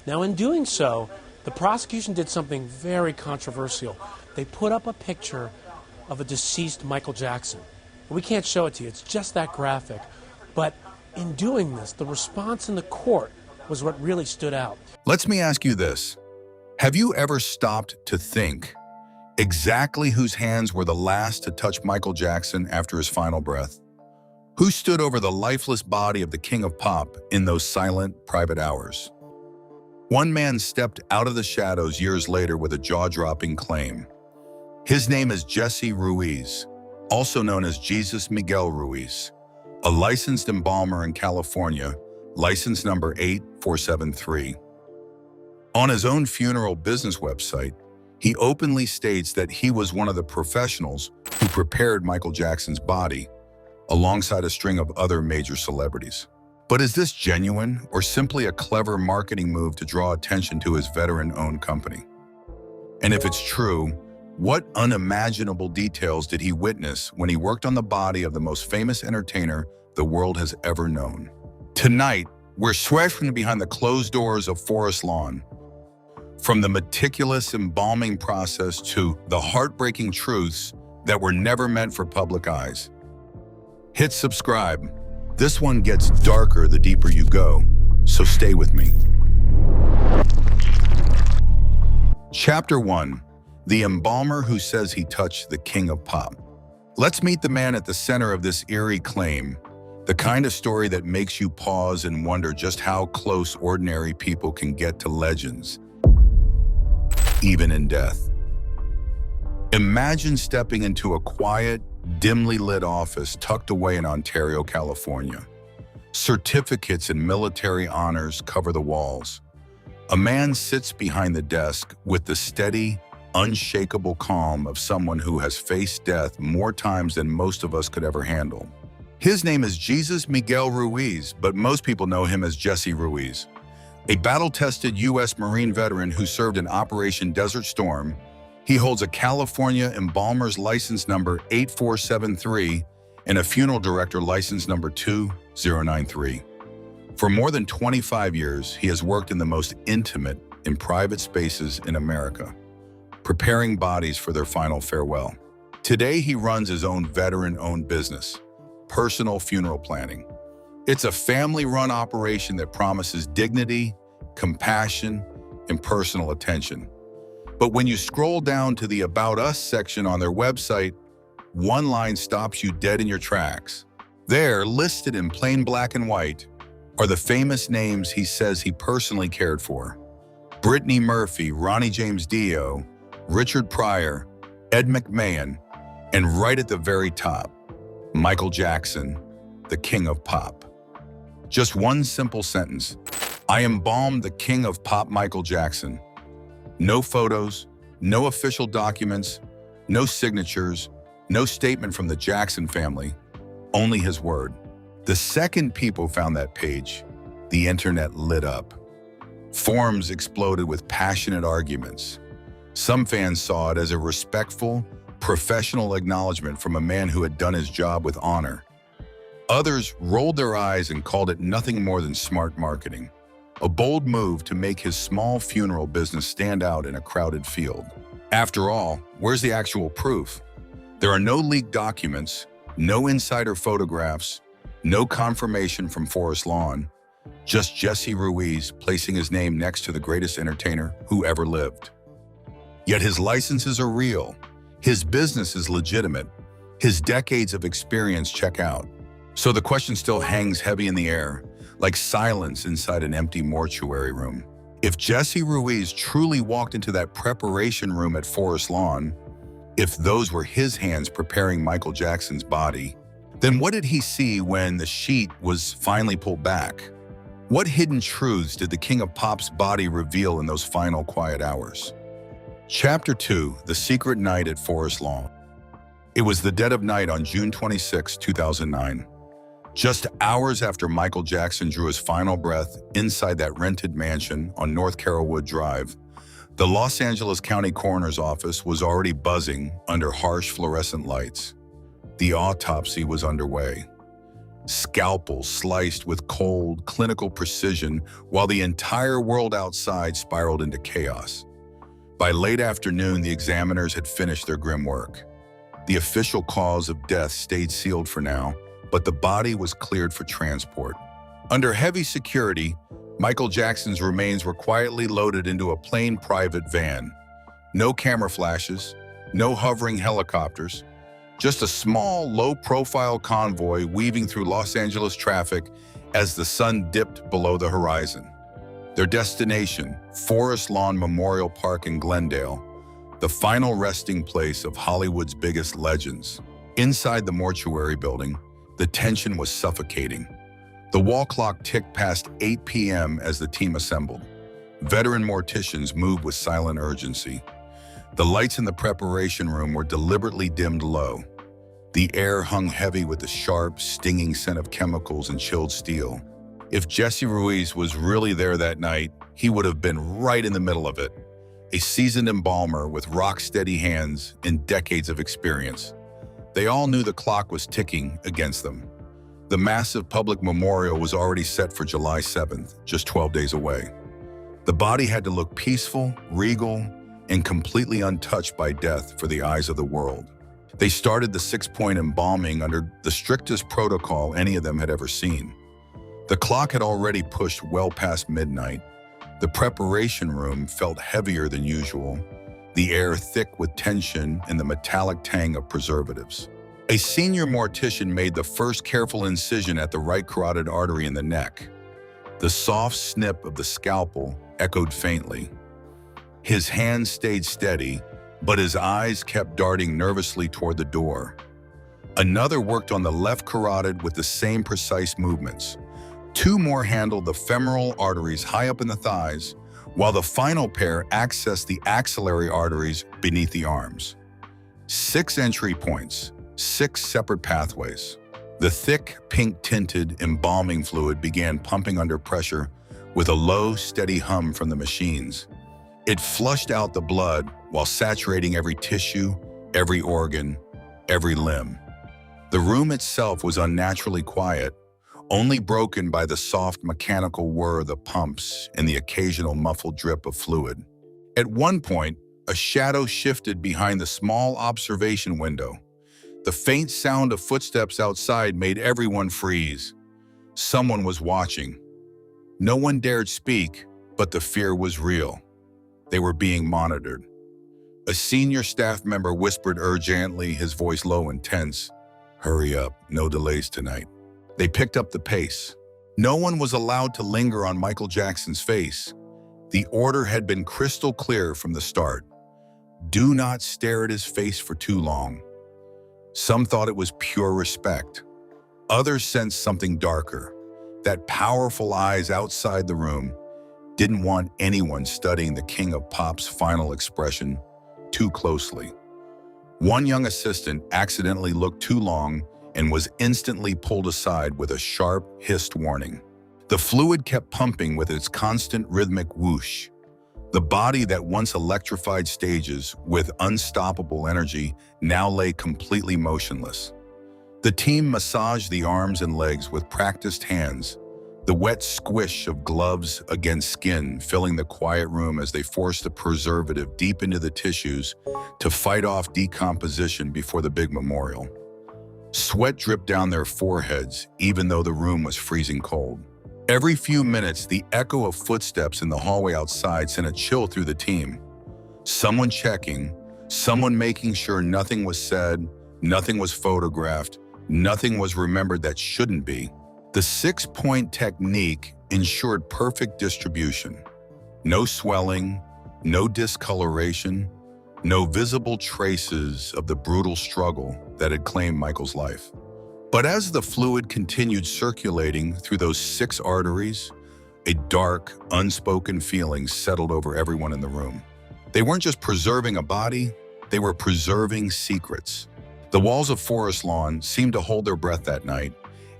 Now, in doing so, the prosecution did something very controversial. They put up a picture of a deceased Michael Jackson. We can't show it to you, it's just that graphic. But in doing this, the response in the court was what really stood out. Let me ask you this. Have you ever stopped to think exactly whose hands were the last to touch Michael Jackson after his final breath? Who stood over the lifeless body of the King of Pop in those silent, private hours? One man stepped out of the shadows years later with a jaw-dropping claim. His name is Jesse Ruiz, also known as Jesus Miguel Ruiz, a licensed embalmer in California, license number 8473. On his own funeral business website, he openly states that he was one of the professionals who prepared Michael Jackson's body, alongside a string of other major celebrities. But is this genuine or simply a clever marketing move to draw attention to his veteran-owned company? And if it's true, what unimaginable details did he witness when he worked on the body of the most famous entertainer the world has ever known? Tonight, we're swashing behind the closed doors of Forest Lawn. From the meticulous embalming process to the heartbreaking truths that were never meant for public eyes. Hit subscribe. This one gets darker the deeper you go, so stay with me. Chapter 1. The Embalmer Who Says He Touched the King of Pop. Let's meet the man at the center of this eerie claim, the kind of story that makes you pause and wonder just how close ordinary people can get to legends, even in death. Imagine stepping into a quiet, dimly lit office tucked away in Ontario, California. Certificates and military honors cover the walls. A man sits behind the desk with the steady, unshakable calm of someone who has faced death more times than most of us could ever handle. His name is Jesus Miguel Ruiz, but most people know him as Jesse Ruiz. A battle-tested U.S. Marine veteran who served in Operation Desert Storm, he holds a California embalmer's license number 8473 and a funeral director license number 2093. For more than 25 years, he has worked in the most intimate and private spaces in America, preparing bodies for their final farewell. Today, he runs his own veteran-owned business, Personal Funeral Planning. It's a family-run operation that promises dignity, compassion, and personal attention. But when you scroll down to the About Us section on their website, one line stops you dead in your tracks. There, listed in plain black and white, are the famous names he says he personally cared for. Brittany Murphy, Ronnie James Dio, Richard Pryor, Ed McMahon, and right at the very top, Michael Jackson, the King of Pop. Just one simple sentence: I embalmed the King of Pop, Michael Jackson. No photos, no official documents, no signatures, no statement from the Jackson family, only his word. The second people found that page, the internet lit up. Forums exploded with passionate arguments. Some fans saw it as a respectful, professional acknowledgement from a man who had done his job with honor. Others rolled their eyes and called it nothing more than smart marketing, a bold move to make his small funeral business stand out in a crowded field. After all, where's the actual proof? There are no leaked documents, no insider photographs, no confirmation from Forest Lawn, just Jesse Ruiz placing his name next to the greatest entertainer who ever lived. Yet his licenses are real, his business is legitimate, his decades of experience check out. So the question still hangs heavy in the air, like silence inside an empty mortuary room. If Jesse Ruiz truly walked into that preparation room at Forest Lawn, if those were his hands preparing Michael Jackson's body, then what did he see when the sheet was finally pulled back? What hidden truths did the King of Pop's body reveal in those final quiet hours? Chapter 2, The Secret Night at Forest Lawn. It was the dead of night on June 26, 2009. Just hours after Michael Jackson drew his final breath inside that rented mansion on North Carrollwood Drive, the Los Angeles County Coroner's Office was already buzzing under harsh fluorescent lights. The autopsy was underway. scalpels sliced with cold, clinical precision while the entire world outside spiraled into chaos. By late afternoon, the examiners had finished their grim work. The official cause of death stayed sealed for now, but the body was cleared for transport. Under heavy security, Michael Jackson's remains were quietly loaded into a plain private van. No camera flashes, no hovering helicopters, just a small, low-profile convoy weaving through Los Angeles traffic as the sun dipped below the horizon. Their destination, Forest Lawn Memorial Park in Glendale, the final resting place of Hollywood's biggest legends. Inside the mortuary building, the tension was suffocating. The wall clock ticked past 8 p.m. as the team assembled. Veteran morticians moved with silent urgency. The lights in the preparation room were deliberately dimmed low. The air hung heavy with the sharp, stinging scent of chemicals and chilled steel. If Jesse Ruiz was really there that night, he would have been right in the middle of it. A seasoned embalmer with rock-steady hands and decades of experience. They all knew the clock was ticking against them. The massive public memorial was already set for July 7th, just 12 days away. The body had to look peaceful, regal, and completely untouched by death for the eyes of the world. They started the 6-point embalming under the strictest protocol any of them had ever seen. The clock had already pushed well past midnight. The preparation room felt heavier than usual, the air thick with tension and the metallic tang of preservatives. A senior mortician made the first careful incision at the right carotid artery in the neck. The soft snip of the scalpel echoed faintly. His hands stayed steady, but his eyes kept darting nervously toward the door. Another worked on the left carotid with the same precise movements. 2 more handled the femoral arteries high up in the thighs, while the final pair accessed the axillary arteries beneath the arms. 6 entry points, 6 separate pathways. The thick, pink-tinted embalming fluid began pumping under pressure with a low, steady hum from the machines. It flushed out the blood while saturating every tissue, every organ, every limb. The room itself was unnaturally quiet, only broken by the soft mechanical whir of the pumps and the occasional muffled drip of fluid. At one point, a shadow shifted behind the small observation window. The faint sound of footsteps outside made everyone freeze. Someone was watching. No one dared speak, but the fear was real. They were being monitored. A senior staff member whispered urgently, his voice low and tense, "Hurry up, no delays tonight." They picked up the pace. No one was allowed to linger on Michael Jackson's face. The order had been crystal clear from the start. Do not stare at his face for too long. Some thought it was pure respect. Others sensed something darker. That powerful eyes outside the room didn't want anyone studying the King of Pop's final expression too closely. One young assistant accidentally looked too long and was instantly pulled aside with a sharp, hissed warning. The fluid kept pumping with its constant rhythmic whoosh. The body that once electrified stages with unstoppable energy now lay completely motionless. The team massaged the arms and legs with practiced hands, the wet squish of gloves against skin filling the quiet room as they forced the preservative deep into the tissues to fight off decomposition before the big memorial. Sweat dripped down their foreheads, even though the room was freezing cold. Every few minutes, the echo of footsteps in the hallway outside sent a chill through the team. Someone checking, someone making sure nothing was said, nothing was photographed, nothing was remembered that shouldn't be. The 6-point technique ensured perfect distribution. No swelling, no discoloration, no visible traces of the brutal struggle that had claimed Michael's life. But as the fluid continued circulating through those 6 arteries, a dark, unspoken feeling settled over everyone in the room. They weren't just preserving a body, they were preserving secrets. The walls of Forest Lawn seemed to hold their breath that night,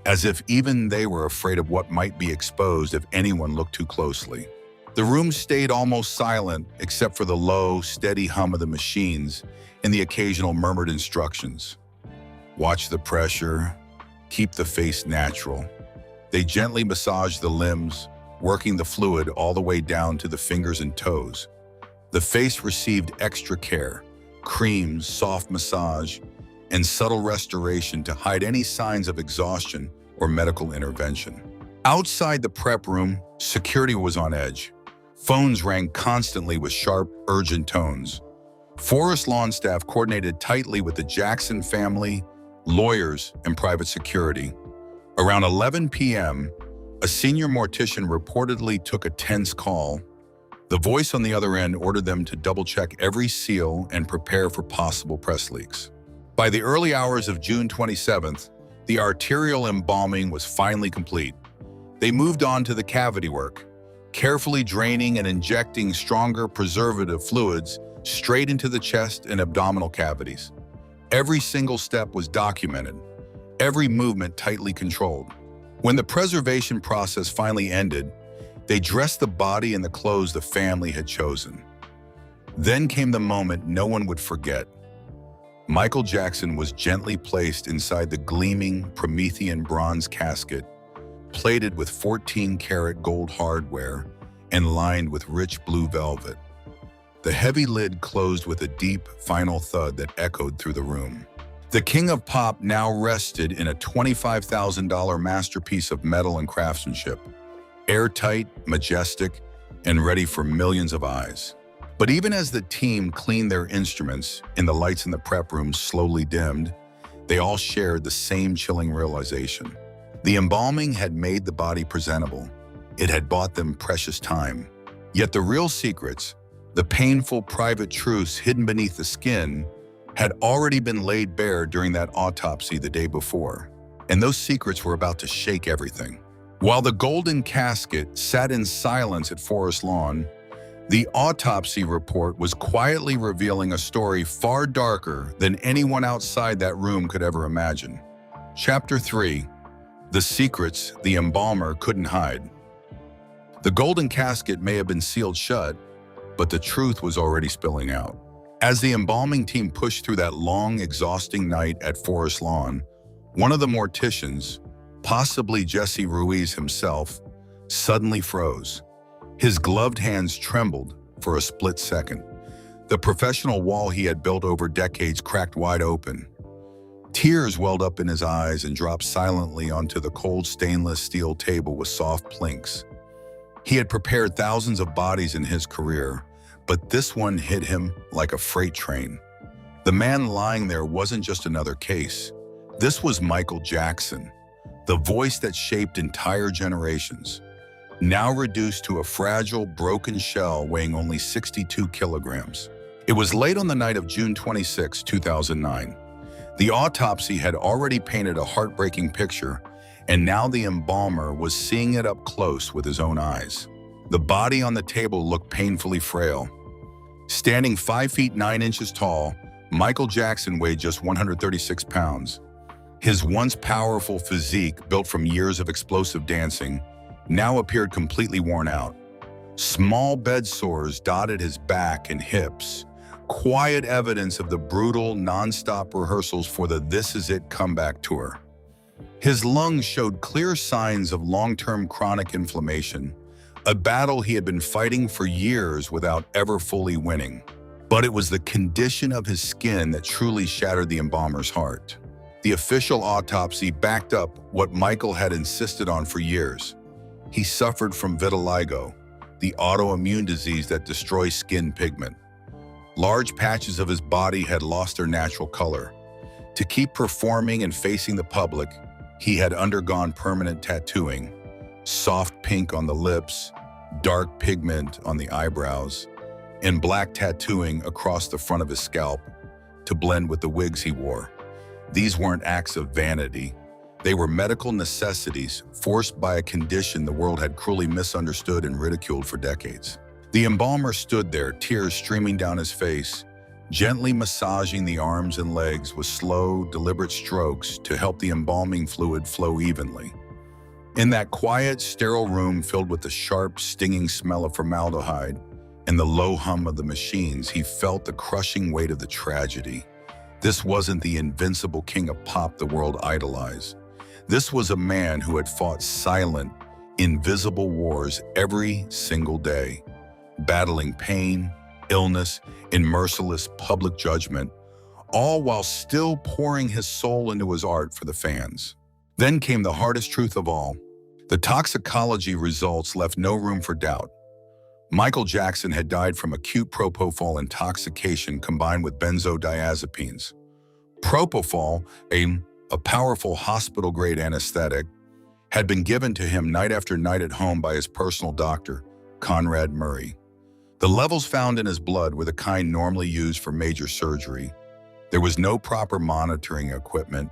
as if even they were afraid of what might be exposed if anyone looked too closely. The room stayed almost silent except for the low, steady hum of the machines and the occasional murmured instructions. Watch the pressure, keep the face natural. They gently massage the limbs, working the fluid all the way down to the fingers and toes. The face received extra care, creams, soft massage, and subtle restoration to hide any signs of exhaustion or medical intervention. Outside the prep room, security was on edge. Phones rang constantly with sharp, urgent tones. Forest Lawn staff coordinated tightly with the Jackson family, lawyers, and private security. Around 11 p.m., a senior mortician reportedly took a tense call. The voice on the other end ordered them to double-check every seal and prepare for possible press leaks. By the early hours of June 27th, the arterial embalming was finally complete. They moved on to the cavity work, carefully draining and injecting stronger preservative fluids straight into the chest and abdominal cavities. Every single step was documented, every movement tightly controlled. When the preservation process finally ended, they dressed the body in the clothes the family had chosen. Then came the moment no one would forget. Michael Jackson was gently placed inside the gleaming Promethean bronze casket, plated with 14-karat gold hardware and lined with rich blue velvet. The heavy lid closed with a deep, final thud that echoed through the room. The King of Pop now rested in a $25,000 masterpiece of metal and craftsmanship, airtight, majestic, and ready for millions of eyes. But even as the team cleaned their instruments and the lights in the prep room slowly dimmed, they all shared the same chilling realization. The embalming had made the body presentable. It had bought them precious time. Yet the real secrets, the painful private truths hidden beneath the skin, had already been laid bare during that autopsy the day before. And those secrets were about to shake everything. While the golden casket sat in silence at Forest Lawn, the autopsy report was quietly revealing a story far darker than anyone outside that room could ever imagine. Chapter 3. The secrets the embalmer couldn't hide. The golden casket may have been sealed shut, but the truth was already spilling out. As the embalming team pushed through that long, exhausting night at Forest Lawn, one of the morticians, possibly Jesse Ruiz himself, suddenly froze. His gloved hands trembled for a split second. The professional wall he had built over decades cracked wide open. Tears welled up in his eyes and dropped silently onto the cold stainless steel table with soft plinks. He had prepared thousands of bodies in his career, but this one hit him like a freight train. The man lying there wasn't just another case. This was Michael Jackson, the voice that shaped entire generations, now reduced to a fragile, broken shell weighing only 62 kilograms. It was late on the night of June 26, 2009. The autopsy had already painted a heartbreaking picture, and now the embalmer was seeing it up close with his own eyes. The body on the table looked painfully frail. Standing 5 feet 9 inches tall, Michael Jackson weighed just 136 pounds. His once powerful physique, built from years of explosive dancing, now appeared completely worn out. Small bed sores dotted his back and hips, quiet evidence of the brutal, non-stop rehearsals for the This Is It comeback tour. His lungs showed clear signs of long-term chronic inflammation, a battle he had been fighting for years without ever fully winning. But it was the condition of his skin that truly shattered the embalmer's heart. The official autopsy backed up what Michael had insisted on for years. He suffered from vitiligo, the autoimmune disease that destroys skin pigment. Large patches of his body had lost their natural color. To keep performing and facing the public, he had undergone permanent tattooing, soft pink on the lips, dark pigment on the eyebrows, and black tattooing across the front of his scalp to blend with the wigs he wore. These weren't acts of vanity. They were medical necessities forced by a condition the world had cruelly misunderstood and ridiculed for decades. The embalmer stood there, tears streaming down his face, gently massaging the arms and legs with slow, deliberate strokes to help the embalming fluid flow evenly. In that quiet, sterile room filled with the sharp, stinging smell of formaldehyde and the low hum of the machines, he felt the crushing weight of the tragedy. This wasn't the invincible King of Pop the world idolized. This was a man who had fought silent, invisible wars every single day, battling pain, illness, and merciless public judgment, all while still pouring his soul into his art for the fans. Then came the hardest truth of all. The toxicology results left no room for doubt. Michael Jackson had died from acute propofol intoxication combined with benzodiazepines. Propofol, a powerful hospital-grade anesthetic, had been given to him night after night at home by his personal doctor, Conrad Murray. The levels found in his blood were the kind normally used for major surgery. There was no proper monitoring equipment,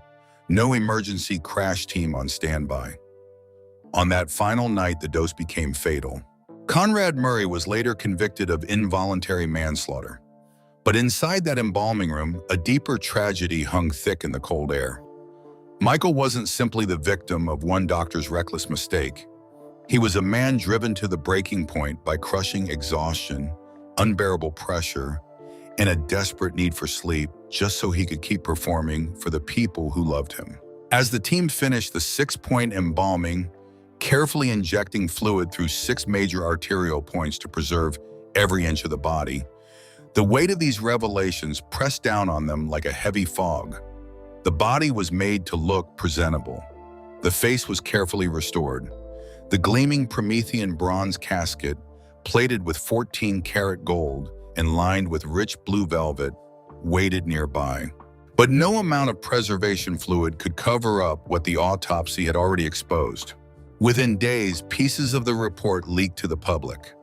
no emergency crash team on standby. On that final night, the dose became fatal. Conrad Murray was later convicted of involuntary manslaughter. But inside that embalming room, a deeper tragedy hung thick in the cold air. Michael wasn't simply the victim of one doctor's reckless mistake. He was a man driven to the breaking point by crushing exhaustion, unbearable pressure, and a desperate need for sleep just so he could keep performing for the people who loved him. As the team finished the 6-point embalming, carefully injecting fluid through 6 major arterial points to preserve every inch of the body, the weight of these revelations pressed down on them like a heavy fog. The body was made to look presentable. The face was carefully restored. The gleaming Promethean bronze casket, plated with 14-karat gold and lined with rich blue velvet, waited nearby. But no amount of preservation fluid could cover up what the autopsy had already exposed. Within days, pieces of the report leaked to the public.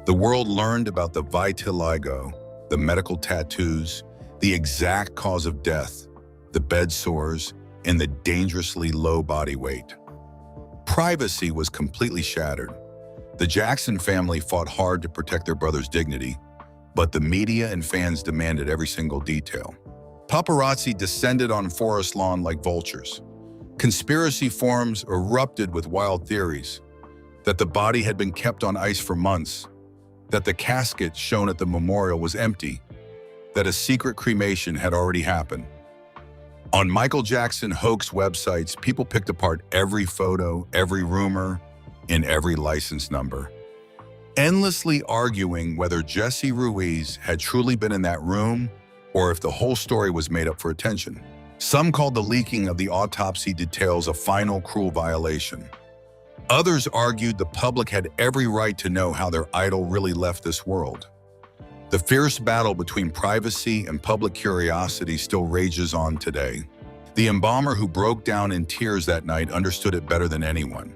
The world learned about the vitiligo, the medical tattoos, the exact cause of death, the bed sores, and the dangerously low body weight. Privacy was completely shattered. The Jackson family fought hard to protect their brother's dignity, but the media and fans demanded every single detail. Paparazzi descended on Forest Lawn like vultures. Conspiracy forums erupted with wild theories that the body had been kept on ice for months, that the casket shown at the memorial was empty, that a secret cremation had already happened. On Michael Jackson hoax websites, people picked apart every photo, every rumor, and every license number, endlessly arguing whether Jesse Ruiz had truly been in that room or if the whole story was made up for attention. Some called the leaking of the autopsy details a final cruel violation. Others argued the public had every right to know how their idol really left this world. The fierce battle between privacy and public curiosity still rages on today. The embalmer who broke down in tears that night understood it better than anyone.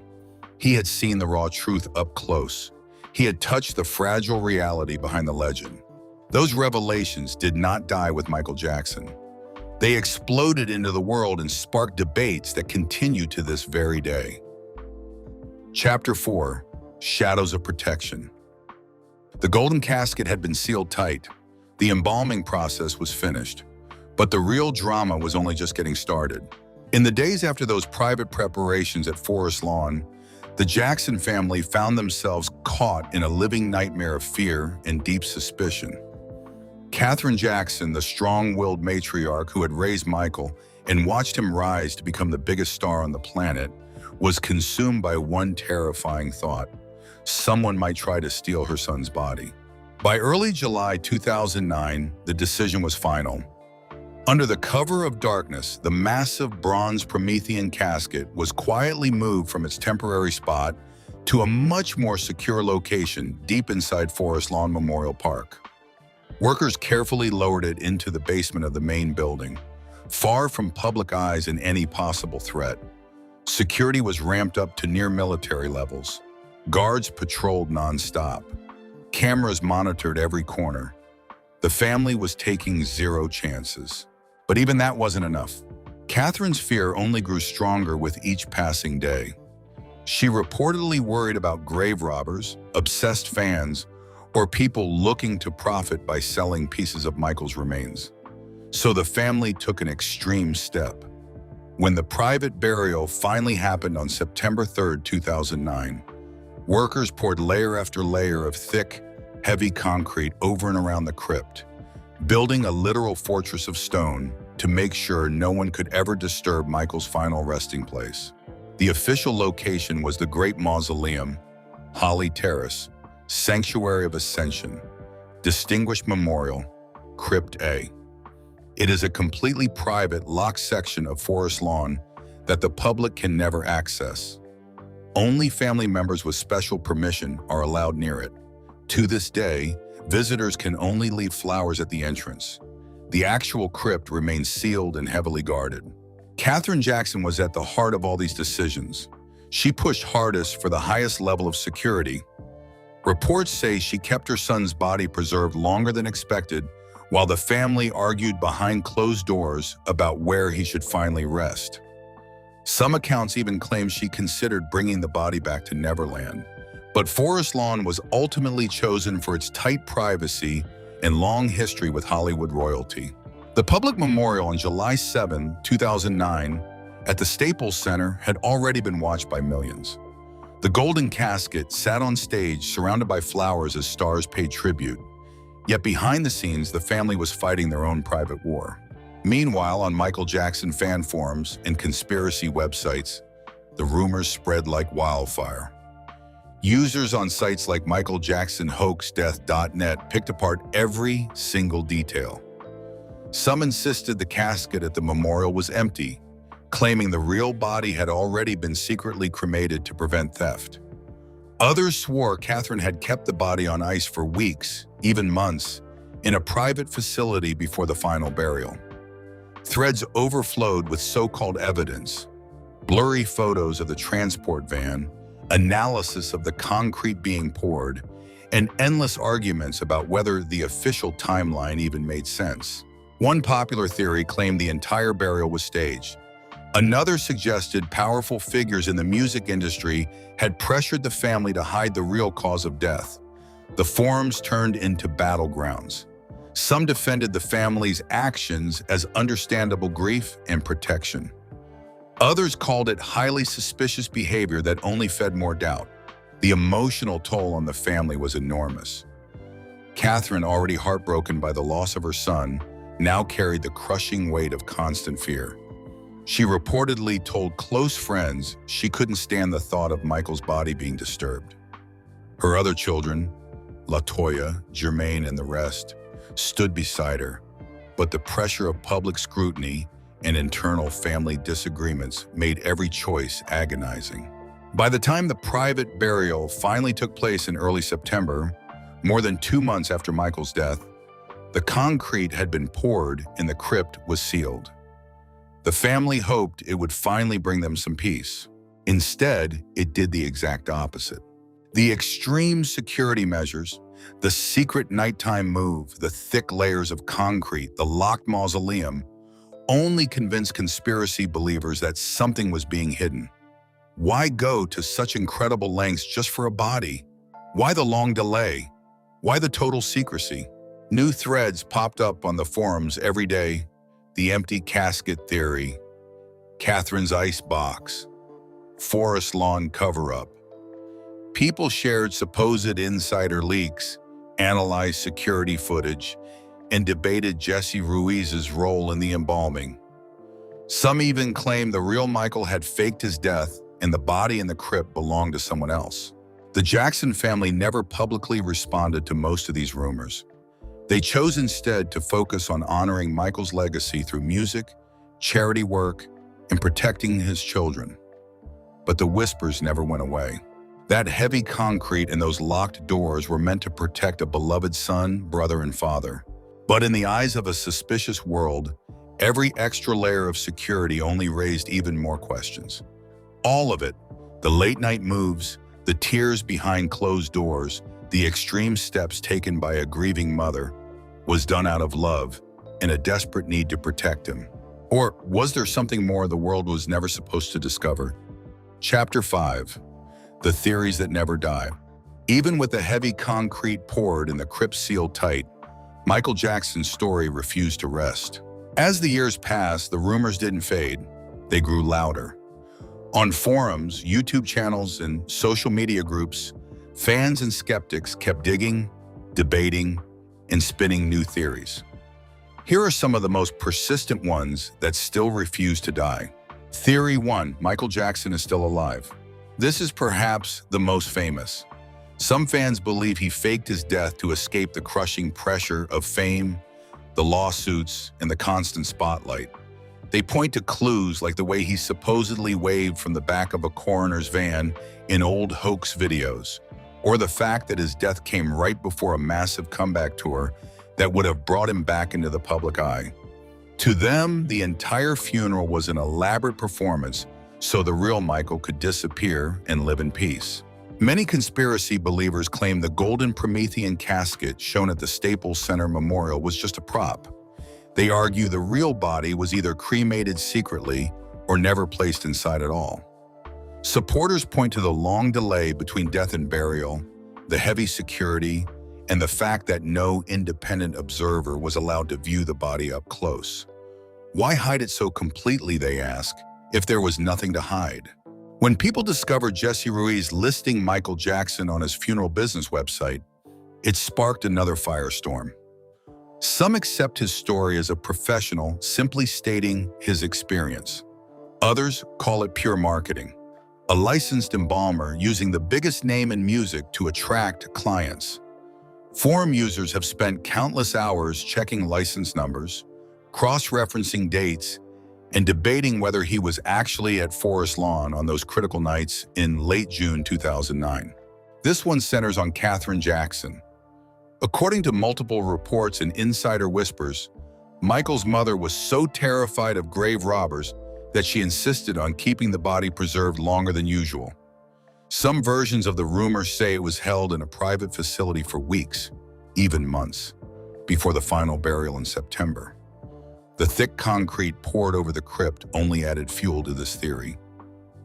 He had seen the raw truth up close. He had touched the fragile reality behind the legend. Those revelations did not die with Michael Jackson. They exploded into the world and sparked debates that continue to this very day. Chapter 4: Shadows of Protection. The golden casket had been sealed tight. The embalming process was finished. But the real drama was only just getting started. In the days after those private preparations at Forest Lawn, the Jackson family found themselves caught in a living nightmare of fear and deep suspicion. Katherine Jackson, the strong-willed matriarch who had raised Michael and watched him rise to become the biggest star on the planet, was consumed by one terrifying thought: someone might try to steal her son's body. By early July 2009, the decision was final. Under the cover of darkness, the massive bronze Promethean casket was quietly moved from its temporary spot to a much more secure location deep inside Forest Lawn Memorial Park. Workers carefully lowered it into the basement of the main building, far from public eyes and any possible threat. Security was ramped up to near military levels. Guards patrolled non-stop. Cameras monitored every corner. The family was taking zero chances. But even that wasn't enough. Katherine's fear only grew stronger with each passing day. She reportedly worried about grave robbers, obsessed fans, or people looking to profit by selling pieces of Michael's remains. So the family took an extreme step. When the private burial finally happened on September 3, 2009, workers poured layer after layer of thick, heavy concrete over and around the crypt, building a literal fortress of stone to make sure no one could ever disturb Michael's final resting place. The official location was the Great Mausoleum, Holly Terrace, Sanctuary of Ascension, Distinguished Memorial, Crypt A. It is a completely private, locked section of Forest Lawn that the public can never access. Only family members with special permission are allowed near it. To this day, visitors can only leave flowers at the entrance. The actual crypt remains sealed and heavily guarded. Katherine Jackson was at the heart of all these decisions. She pushed hardest for the highest level of security. Reports say she kept her son's body preserved longer than expected, while the family argued behind closed doors about where he should finally rest. Some accounts even claim she considered bringing the body back to Neverland. But Forest Lawn was ultimately chosen for its tight privacy and long history with Hollywood royalty. The public memorial on July 7, 2009, at the Staples Center had already been watched by millions. The golden casket sat on stage surrounded by flowers as stars paid tribute. Yet behind the scenes, the family was fighting their own private war. Meanwhile, on Michael Jackson fan forums and conspiracy websites, the rumors spread like wildfire. Users on sites like michaeljacksonhoaxdeath.net picked apart every single detail. Some insisted the casket at the memorial was empty, claiming the real body had already been secretly cremated to prevent theft. Others swore Katherine had kept the body on ice for weeks, even months, in a private facility before the final burial. Threads overflowed with so-called evidence, blurry photos of the transport van, analysis of the concrete being poured, and endless arguments about whether the official timeline even made sense. One popular theory claimed the entire burial was staged. Another suggested powerful figures in the music industry had pressured the family to hide the real cause of death. The forums turned into battlegrounds. Some defended the family's actions as understandable grief and protection. Others called it highly suspicious behavior that only fed more doubt. The emotional toll on the family was enormous. Katherine, already heartbroken by the loss of her son, now carried the crushing weight of constant fear. She reportedly told close friends she couldn't stand the thought of Michael's body being disturbed. Her other children, LaToya, Jermaine, and the rest, stood beside her, but the pressure of public scrutiny and internal family disagreements made every choice agonizing. By the time the private burial finally took place in early September, more than 2 months after Michael's death, the concrete had been poured and the crypt was sealed. The family hoped it would finally bring them some peace. Instead, it did the exact opposite. The extreme security measures, the secret nighttime move, the thick layers of concrete, the locked mausoleum, only convinced conspiracy believers that something was being hidden. Why go to such incredible lengths just for a body? Why the long delay? Why the total secrecy? New threads popped up on the forums every day. The empty casket theory, Katherine's ice box, Forest Lawn cover-up. People shared supposed insider leaks, analyzed security footage, and debated Jesse Ruiz's role in the embalming. Some even claimed the real Michael had faked his death and the body in the crypt belonged to someone else. The Jackson family never publicly responded to most of these rumors. They chose instead to focus on honoring Michael's legacy through music, charity work, and protecting his children. But the whispers never went away. That heavy concrete and those locked doors were meant to protect a beloved son, brother, and father. But in the eyes of a suspicious world, every extra layer of security only raised even more questions. All of it, the late-night moves, the tears behind closed doors, the extreme steps taken by a grieving mother, was done out of love and a desperate need to protect him. Or was there something more the world was never supposed to discover? Chapter 5. The Theories That Never Die. Even with the heavy concrete poured and the crypt sealed tight, Michael Jackson's story refused to rest. As the years passed, the rumors didn't fade. They grew louder. On forums, YouTube channels, and social media groups, fans and skeptics kept digging, debating, and spinning new theories. Here are some of the most persistent ones that still refuse to die. Theory 1. Michael Jackson is still alive. This is perhaps the most famous. Some fans believe he faked his death to escape the crushing pressure of fame, the lawsuits, and the constant spotlight. They point to clues like the way he supposedly waved from the back of a coroner's van in old hoax videos, or the fact that his death came right before a massive comeback tour that would have brought him back into the public eye. To them, the entire funeral was an elaborate performance so the real Michael could disappear and live in peace. Many conspiracy believers claim the golden Promethean casket shown at the Staples Center Memorial was just a prop. They argue the real body was either cremated secretly or never placed inside at all. Supporters point to the long delay between death and burial, the heavy security, and the fact that no independent observer was allowed to view the body up close. Why hide it so completely, they ask, if there was nothing to hide? When people discovered Jesse Ruiz listing Michael Jackson on his funeral business website, it sparked another firestorm. Some accept his story as a professional simply stating his experience. Others call it pure marketing, a licensed embalmer using the biggest name in music to attract clients. Forum users have spent countless hours checking license numbers, cross-referencing dates, and debating whether he was actually at Forest Lawn on those critical nights in late June 2009. This one centers on Katherine Jackson. According to multiple reports and insider whispers, Michael's mother was so terrified of grave robbers that she insisted on keeping the body preserved longer than usual. Some versions of the rumor say it was held in a private facility for weeks, even months, before the final burial in September. The thick concrete poured over the crypt only added fuel to this theory.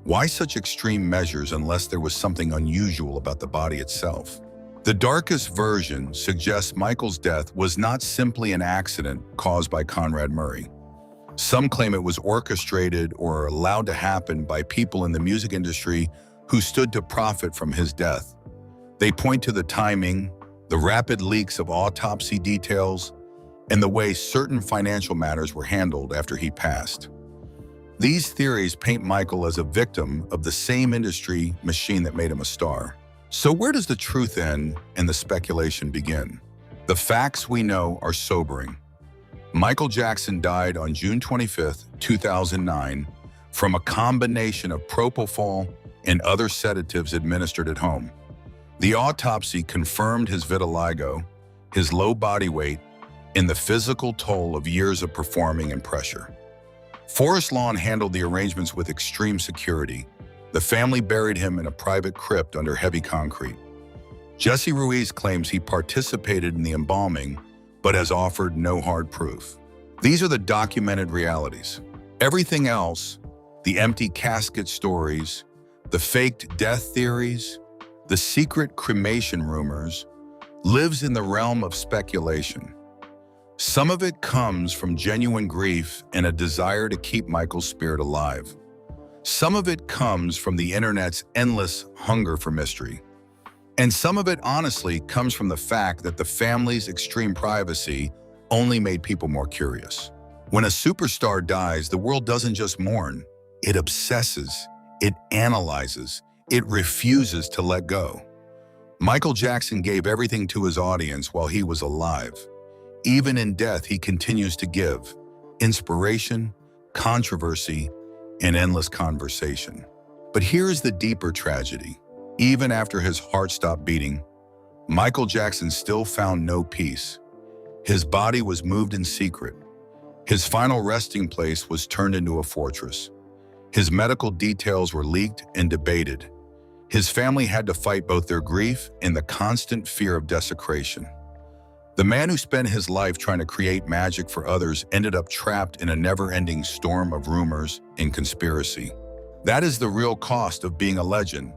Why such extreme measures unless there was something unusual about the body itself? The darkest version suggests Michael's death was not simply an accident caused by Conrad Murray. Some claim it was orchestrated or allowed to happen by people in the music industry who stood to profit from his death. They point to the timing, the rapid leaks of autopsy details, and the way certain financial matters were handled after he passed. These theories paint Michael as a victim of the same industry machine that made him a star. So where does the truth end and the speculation begin? The facts we know are sobering. Michael Jackson died on June 25, 2009, from a combination of propofol and other sedatives administered at home. The autopsy confirmed his vitiligo, his low body weight, and the physical toll of years of performing and pressure. Forest Lawn handled the arrangements with extreme security. The family buried him in a private crypt under heavy concrete. Jesse Ruiz claims he participated in the embalming, but has offered no hard proof. These are the documented realities. Everything else, the empty casket stories, the faked death theories, the secret cremation rumors, lives in the realm of speculation. Some of it comes from genuine grief and a desire to keep Michael's spirit alive. Some of it comes from the internet's endless hunger for mystery. And some of it honestly comes from the fact that the family's extreme privacy only made people more curious. When a superstar dies, the world doesn't just mourn, it obsesses, it analyzes, it refuses to let go. Michael Jackson gave everything to his audience while he was alive. Even in death, he continues to give inspiration, controversy, and endless conversation. But here's the deeper tragedy. Even after his heart stopped beating, Michael Jackson still found no peace. His body was moved in secret. His final resting place was turned into a fortress. His medical details were leaked and debated. His family had to fight both their grief and the constant fear of desecration. The man who spent his life trying to create magic for others ended up trapped in a never-ending storm of rumors and conspiracy. That is the real cost of being a legend.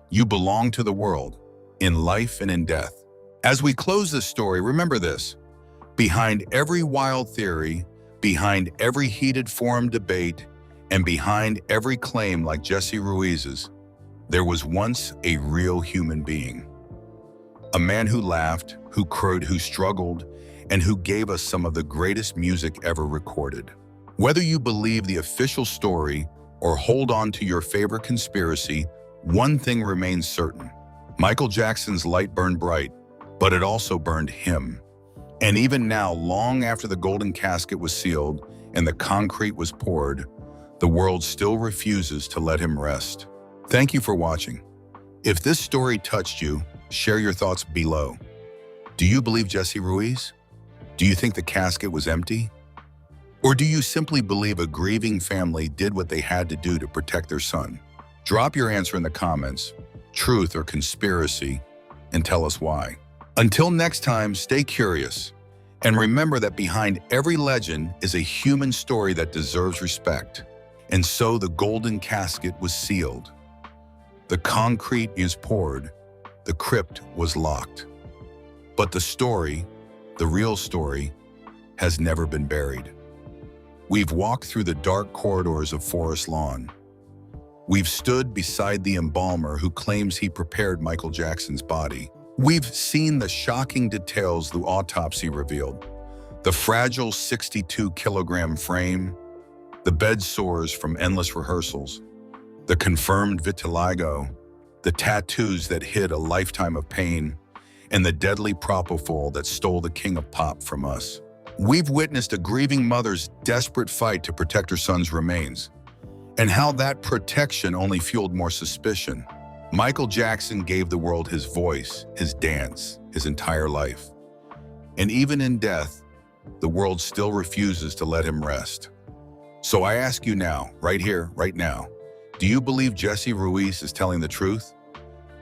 You belong to the world, in life and in death. As we close this story, remember this. Behind every wild theory, behind every heated forum debate, and behind every claim like Jesse Ruiz's, there was once a real human being. A man who laughed, who cried, who struggled, and who gave us some of the greatest music ever recorded. Whether you believe the official story or hold on to your favorite conspiracy, one thing remains certain. Michael Jackson's light burned bright, but it also burned him. And even now, long after the golden casket was sealed and the concrete was poured, the world still refuses to let him rest. Thank you for watching. If this story touched you, share your thoughts below. Do you believe Jesse Ruiz? Do you think the casket was empty? Or do you simply believe a grieving family did what they had to do to protect their son? Drop your answer in the comments, truth or conspiracy, and tell us why. Until next time, stay curious. And remember that behind every legend is a human story that deserves respect. And so the golden casket was sealed. The concrete is poured. The crypt was locked. But the story, the real story, has never been buried. We've walked through the dark corridors of Forest Lawn. We've stood beside the embalmer who claims he prepared Michael Jackson's body. We've seen the shocking details the autopsy revealed. The fragile 62-kilogram frame, the bed sores from endless rehearsals, the confirmed vitiligo, the tattoos that hid a lifetime of pain, and the deadly propofol that stole the king of pop from us. We've witnessed a grieving mother's desperate fight to protect her son's remains, and how that protection only fueled more suspicion. Michael Jackson gave the world his voice, his dance, his entire life. And even in death, the world still refuses to let him rest. So I ask you now, right here, right now, do you believe Jesse Ruiz is telling the truth?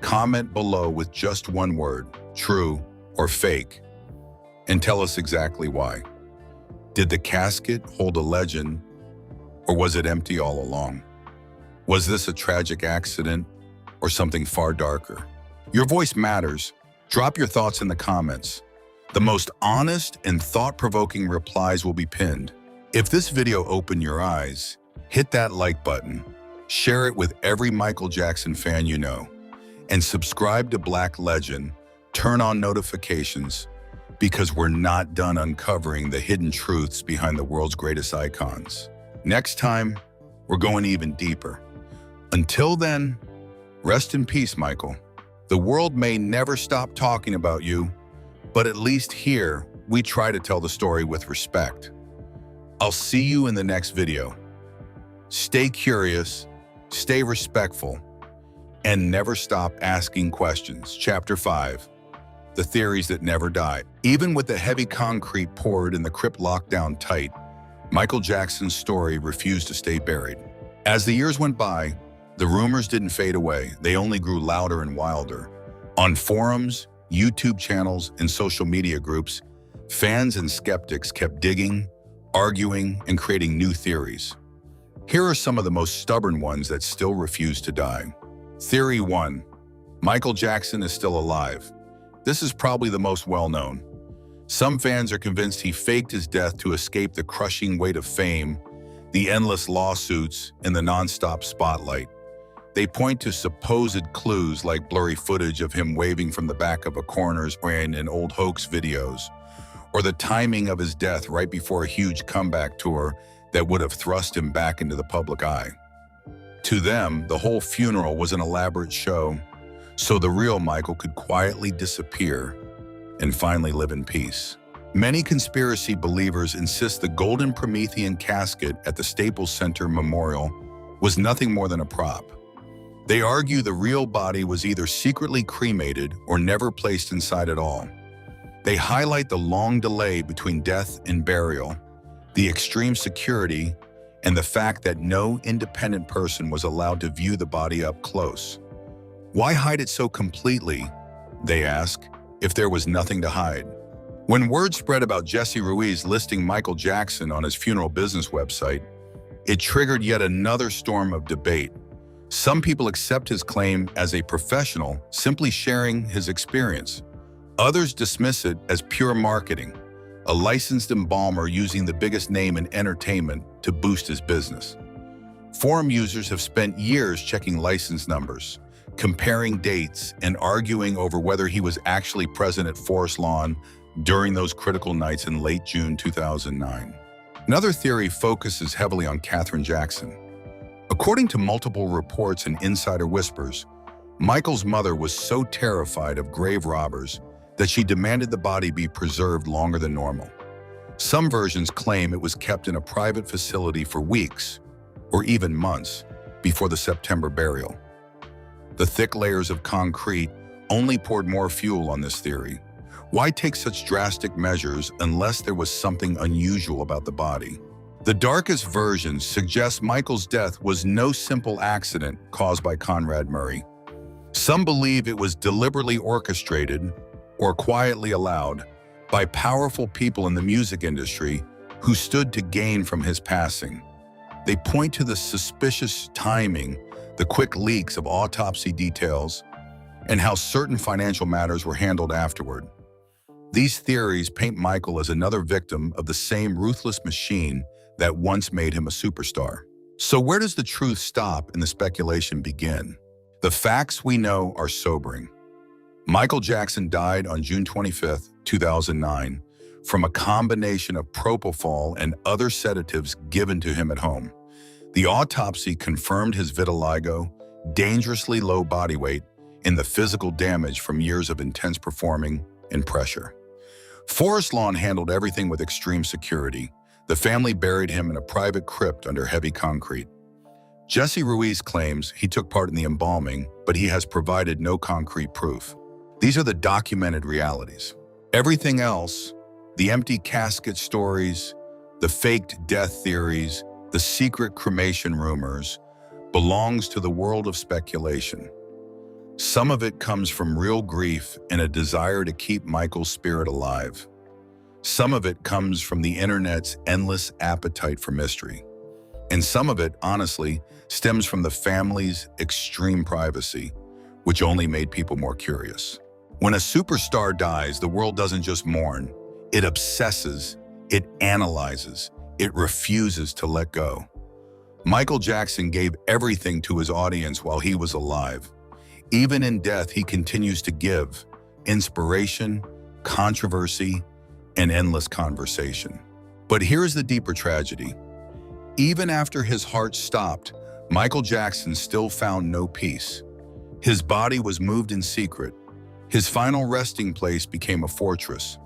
Comment below with just one word, true or fake, and tell us exactly why. Did the casket hold a legend, or was it empty all along? Was this a tragic accident, or something far darker? Your voice matters. Drop your thoughts in the comments. The most honest and thought-provoking replies will be pinned. If this video opened your eyes, hit that like button, share it with every Michael Jackson fan you know, and subscribe to Black Legend. Turn on notifications, because we're not done uncovering the hidden truths behind the world's greatest icons. Next time, we're going even deeper. Until then, rest in peace, Michael. The world may never stop talking about you, but at least here, we try to tell the story with respect. I'll see you in the next video. Stay curious, stay respectful, and never stop asking questions. Chapter 5. The theories that never died. Even with the heavy concrete poured and the crypt locked down tight, Michael Jackson's story refused to stay buried. As the years went by, the rumors didn't fade away. They only grew louder and wilder. On forums, YouTube channels, and social media groups, fans and skeptics kept digging, arguing, and creating new theories. Here are some of the most stubborn ones that still refuse to die. Theory 1. Michael Jackson is still alive. This is probably the most well-known. Some fans are convinced he faked his death to escape the crushing weight of fame, the endless lawsuits, and the non-stop spotlight. They point to supposed clues like blurry footage of him waving from the back of a coroner's van in old hoax videos, or the timing of his death right before a huge comeback tour that would have thrust him back into the public eye. To them, the whole funeral was an elaborate show, so the real Michael could quietly disappear and finally live in peace. Many conspiracy believers insist the golden Promethean casket at the Staples Center Memorial was nothing more than a prop. They argue the real body was either secretly cremated or never placed inside at all. They highlight the long delay between death and burial, the extreme security, and the fact that no independent person was allowed to view the body up close. Why hide it so completely, they ask, if there was nothing to hide? When word spread about Jesse Ruiz listing Michael Jackson on his funeral business website, it triggered yet another storm of debate. Some people accept his claim as a professional, simply sharing his experience. Others dismiss it as pure marketing, a licensed embalmer using the biggest name in entertainment to boost his business. Forum users have spent years checking license numbers, comparing dates, and arguing over whether he was actually present at Forest Lawn during those critical nights in late June 2009. Another theory focuses heavily on Katherine Jackson. According to multiple reports and insider whispers, Michael's mother was so terrified of grave robbers that she demanded the body be preserved longer than normal. Some versions claim it was kept in a private facility for weeks or even months before the September burial. The thick layers of concrete only poured more fuel on this theory. Why take such drastic measures unless there was something unusual about the body? The darkest versions suggest Michael's death was no simple accident caused by Conrad Murray. Some believe it was deliberately orchestrated or quietly allowed by powerful people in the music industry who stood to gain from his passing. They point to the suspicious timing, the quick leaks of autopsy details, and how certain financial matters were handled afterward. These theories paint Michael as another victim of the same ruthless machine that once made him a superstar. So where does the truth stop and the speculation begin? The facts we know are sobering. Michael Jackson died on June 25, 2009, from a combination of propofol and other sedatives given to him at home. The autopsy confirmed his vitiligo, dangerously low body weight, and the physical damage from years of intense performing and pressure. Forest Lawn handled everything with extreme security. The family buried him in a private crypt under heavy concrete. Jesse Ruiz claims he took part in the embalming, but he has provided no concrete proof. These are the documented realities. Everything else, the empty casket stories, the faked death theories, the secret cremation rumors, belongs to the world of speculation. Some of it comes from real grief and a desire to keep Michael's spirit alive. Some of it comes from the internet's endless appetite for mystery. And some of it, honestly, stems from the family's extreme privacy, which only made people more curious. When a superstar dies, the world doesn't just mourn. It obsesses, it analyzes, it refuses to let go. Michael Jackson gave everything to his audience while he was alive. Even in death, he continues to give inspiration, controversy, and endless conversation. But here's the deeper tragedy. Even after his heart stopped, Michael Jackson still found no peace. His body was moved in secret. His final resting place became a fortress.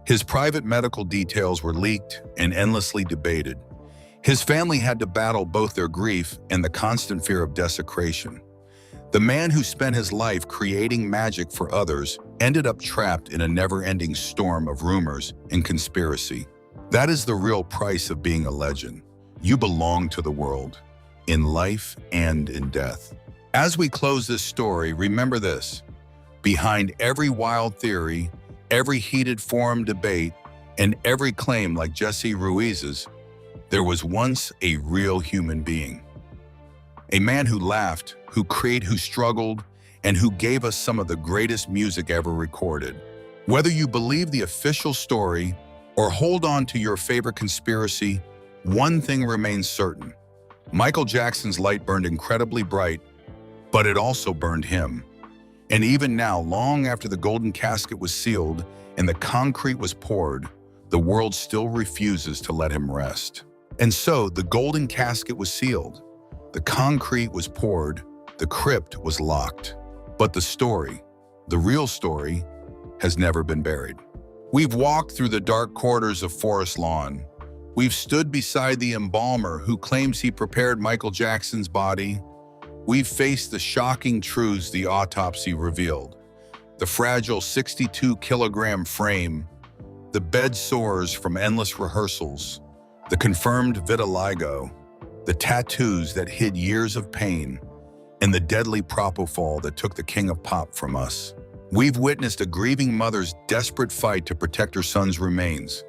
His private medical details were leaked and endlessly debated. His family had to battle both their grief and the constant fear of desecration. The man who spent his life creating magic for others ended up trapped in a never-ending storm of rumors and conspiracy. That is the real price of being a legend. You belong to the world, in life and in death. As we close this story, remember this. Behind every wild theory, every heated forum debate, and every claim like Jesse Ruiz's, there was once a real human being. A man who laughed, who created, who struggled, and who gave us some of the greatest music ever recorded. Whether you believe the official story or hold on to your favorite conspiracy, one thing remains certain. Michael Jackson's light burned incredibly bright, but it also burned him. And even now, long after the golden casket was sealed and the concrete was poured, the world still refuses to let him rest. And so the golden casket was sealed, the concrete was poured, the crypt was locked. But the story, the real story, has never been buried. We've walked through the dark corridors of Forest Lawn. We've stood beside the embalmer who claims he prepared Michael Jackson's body. We've faced the shocking truths the autopsy revealed. The fragile 62-kilogram frame, the bed sores from endless rehearsals, the confirmed vitiligo, the tattoos that hid years of pain, and the deadly propofol that took the king of pop from us. We've witnessed a grieving mother's desperate fight to protect her son's remains,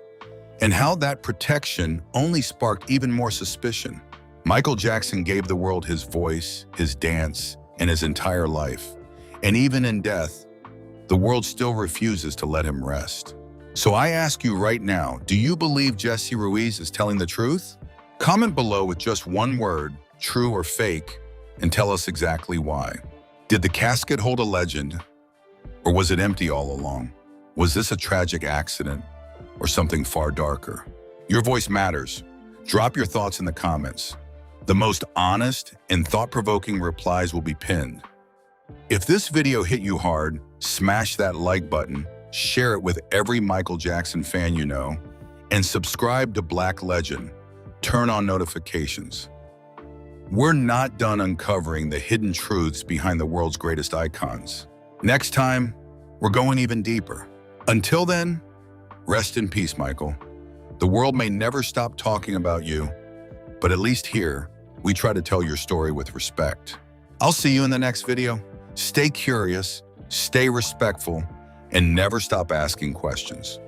and how that protection only sparked even more suspicion. Michael Jackson gave the world his voice, his dance, and his entire life. And even in death, the world still refuses to let him rest. So I ask you right now, do you believe Jesse Ruiz is telling the truth? Comment below with just one word, true or fake, and tell us exactly why. Did the casket hold a legend, or was it empty all along? Was this a tragic accident, or something far darker? Your voice matters. Drop your thoughts in the comments. The most honest and thought-provoking replies will be pinned. If this video hit you hard, smash that like button, share it with every Michael Jackson fan you know, and subscribe to Black Legend. Turn on notifications. We're not done uncovering the hidden truths behind the world's greatest icons. Next time, we're going even deeper. Until then, rest in peace, Michael. The world may never stop talking about you, but at least here, we try to tell your story with respect. I'll see you in the next video. Stay curious, stay respectful, and never stop asking questions.